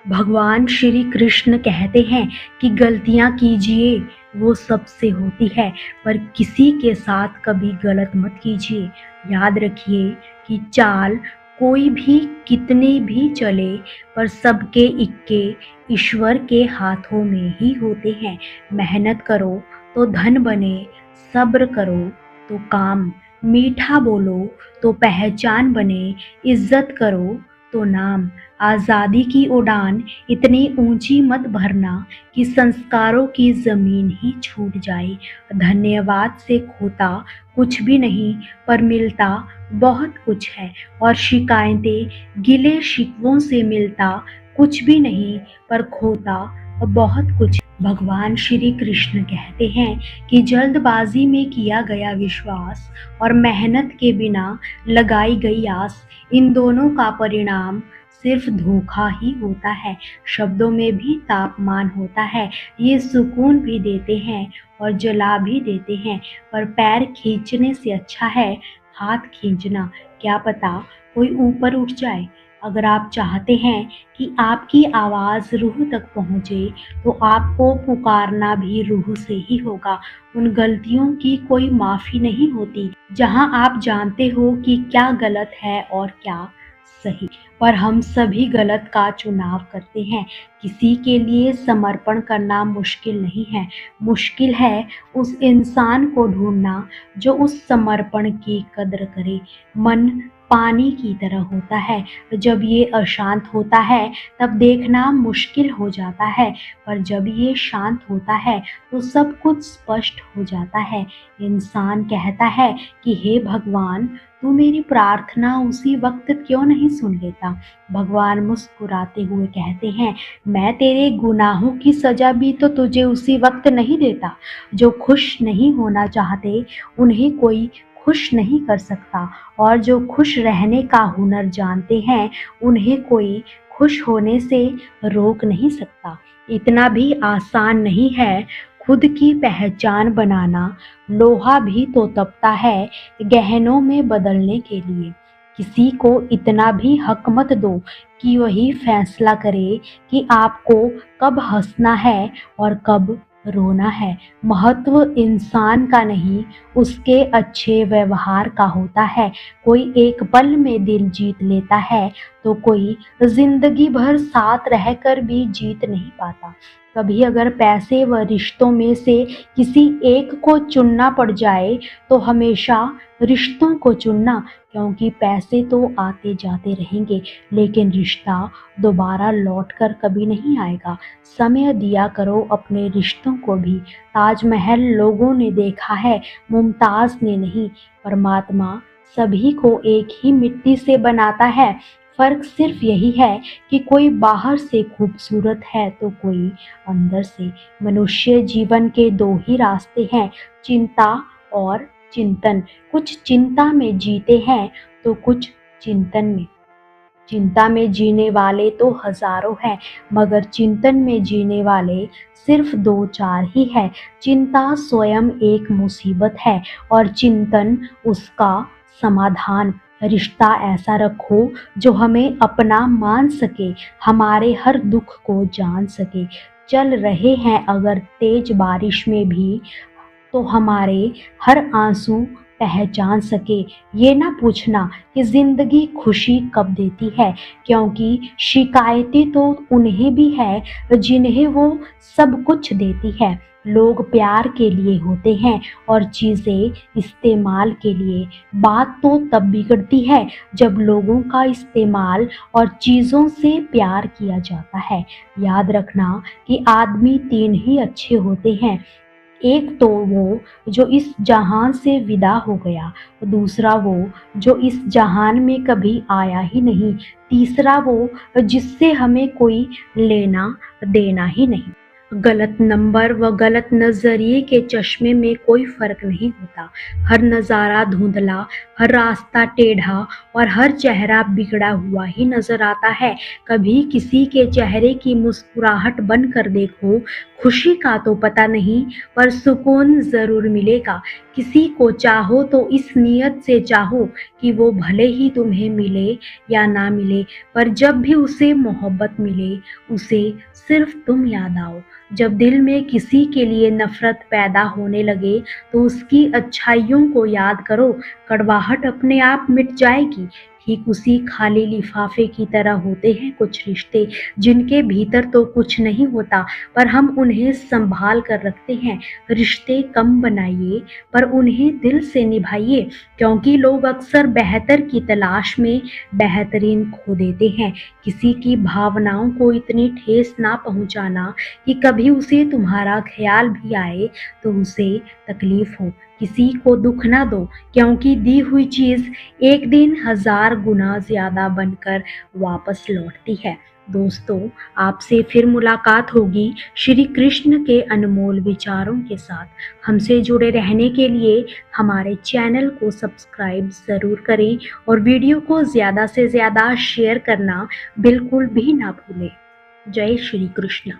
भगवान श्री कृष्ण कहते हैं कि गलतियां कीजिए वो सबसे होती है, पर किसी के साथ कभी गलत मत कीजिए। याद रखिए कि चाल कोई भी कितने भी चले, पर सबके इक्के ईश्वर के हाथों में ही होते हैं। मेहनत करो तो धन बने, सब्र करो तो काम, मीठा बोलो तो पहचान बने, इज्जत करो तो नाम। आज़ादी की उड़ान इतनी ऊंची मत भरना कि संस्कारों की ज़मीन ही छूट जाए। धन्यवाद से खोता कुछ भी नहीं, पर मिलता बहुत कुछ है। और शिकायतें गिले शिकवों से मिलता कुछ भी नहीं, पर खोता बहुत कुछ। भगवान श्री कृष्ण कहते हैं कि जल्दबाजी में किया गया विश्वास और मेहनत के बिना लगाई गई आस, इन दोनों का परिणाम सिर्फ धोखा ही होता है। शब्दों में भी तापमान होता है, ये सुकून भी देते हैं और जला भी देते हैं, पर पैर खींचने से अच्छा है हाथ खींचना। क्या पता कोई ऊपर उठ जाए। अगर आप चाहते हैं कि आपकी आवाज़ रूह तक पहुँचे, तो आपको पुकारना भी रूह से ही होगा। उन गलतियों की कोई माफ़ी नहीं होती जहां आप जानते हो कि क्या गलत है और क्या सही, पर हम सभी गलत का चुनाव करते हैं। किसी के लिए समर्पण करना मुश्किल नहीं है, मुश्किल है उस इंसान को ढूंढना जो उस समर्पण की कद्र करे। मन पानी की तरह होता है, जब ये अशांत होता है तब देखना मुश्किल हो जाता है, पर जब ये शांत होता है तो सब कुछ स्पष्ट हो जाता है। इंसान कहता है कि हे भगवान, तू मेरी प्रार्थना उसी वक्त क्यों नहीं सुन लेता। भगवान मुस्कुराते हुए कहते हैं, मैं तेरे गुनाहों की सजा भी तो तुझे उसी वक्त नहीं देता। जो खुश नहीं होना चाहते उन्हें कोई खुश नहीं कर सकता, और जो खुश रहने का हुनर जानते हैं उन्हें कोई खुश होने से रोक नहीं सकता। इतना भी आसान नहीं है खुद की पहचान बनाना। लोहा भी तो तपता है गहनों में बदलने के लिए। किसी को इतना भी हक मत दो कि वही फैसला करे कि आपको कब हंसना है और कब रोना है। महत्व इंसान का नहीं, उसके अच्छे व्यवहार का होता है। कोई एक पल में दिल जीत लेता है तो कोई जिंदगी भर साथ रहकर भी जीत नहीं पाता। कभी अगर पैसे व रिश्तों में से किसी एक को चुनना पड़ जाए तो हमेशा रिश्तों को चुनना, क्योंकि पैसे तो आते जाते रहेंगे, लेकिन रिश्ता दोबारा लौट कर कभी नहीं आएगा। समय दिया करो अपने रिश्तों को भी। ताजमहल लोगों ने देखा है, मुमताज ने नहीं। परमात्मा सभी को एक ही मिट्टी से बनाता है। फर्क सिर्फ यही है कि कोई बाहर से खूबसूरत है तो कोई अंदर से। मनुष्य जीवन के दो ही रास्ते हैं, चिंता और चिंतन। कुछ चिंता में जीते हैं तो कुछ चिंतन में। चिंता में जीने वाले तो हजारों हैं, मगर चिंतन में जीने वाले सिर्फ दो चार ही हैं। चिंता स्वयं एक मुसीबत है और चिंतन उसका समाधान। रिश्ता ऐसा रखो जो हमें अपना मान सके, हमारे हर दुख को जान सके। चल रहे हैं अगर तेज बारिश में भी, तो हमारे हर आंसू पहचान सके। ये ना पूछना कि जिंदगी खुशी कब देती है, क्योंकि शिकायतें तो उन्हें भी है जिन्हें वो सब कुछ देती है। लोग प्यार के लिए होते हैं और चीज़ें इस्तेमाल के लिए। बात तो तब बिगड़ती है जब लोगों का इस्तेमाल और चीज़ों से प्यार किया जाता है। याद रखना कि आदमी तीन ही अच्छे होते हैं। एक तो वो जो इस जहान से विदा हो गया, दूसरा वो जो इस जहान में कभी आया ही नहीं, तीसरा वो जिससे हमें कोई लेना देना ही नहीं। गलत नंबर व गलत नजरिए के चश्मे में कोई फर्क नहीं होता। हर नज़ारा धुंधला, हर रास्ता टेढ़ा और हर चेहरा बिगड़ा हुआ ही नजर आता है। कभी किसी के चेहरे की मुस्कुराहट बन कर देखो। खुशी का तो पता नहीं, पर सुकून जरूर मिलेगा। किसी को चाहो तो इस नियत से चाहो कि वो भले ही तुम्हें मिले या ना मिले, पर जब भी उसे मोहब्बत मिले उसे सिर्फ तुम याद आओ। जब दिल में किसी के लिए नफरत पैदा होने लगे तो उसकी अच्छाइयों को याद करो, कड़वाहट अपने आप मिट जाएगी। ठीक उसी खाली लिफाफे की तरह होते हैं कुछ रिश्ते, जिनके भीतर तो कुछ नहीं होता पर हम उन्हें संभाल कर रखते हैं। रिश्ते कम बनाइए पर उन्हें दिल से निभाइए, क्योंकि लोग अक्सर बेहतर की तलाश में बेहतरीन खो देते हैं। किसी की भावनाओं को इतनी ठेस ना पहुंचाना कि कभी उसे तुम्हारा ख्याल भी आए तो उसे तकलीफ हो। किसी को दुख ना दो, क्योंकि दी हुई चीज एक दिन 1000 गुना ज्यादा बनकर वापस लौटती है। दोस्तों, आपसे फिर मुलाकात होगी श्री कृष्ण के अनमोल विचारों के साथ। हमसे जुड़े रहने के लिए हमारे चैनल को सब्सक्राइब ज़रूर करें और वीडियो को ज़्यादा से ज़्यादा शेयर करना बिल्कुल भी ना भूलें। जय श्री कृष्ण।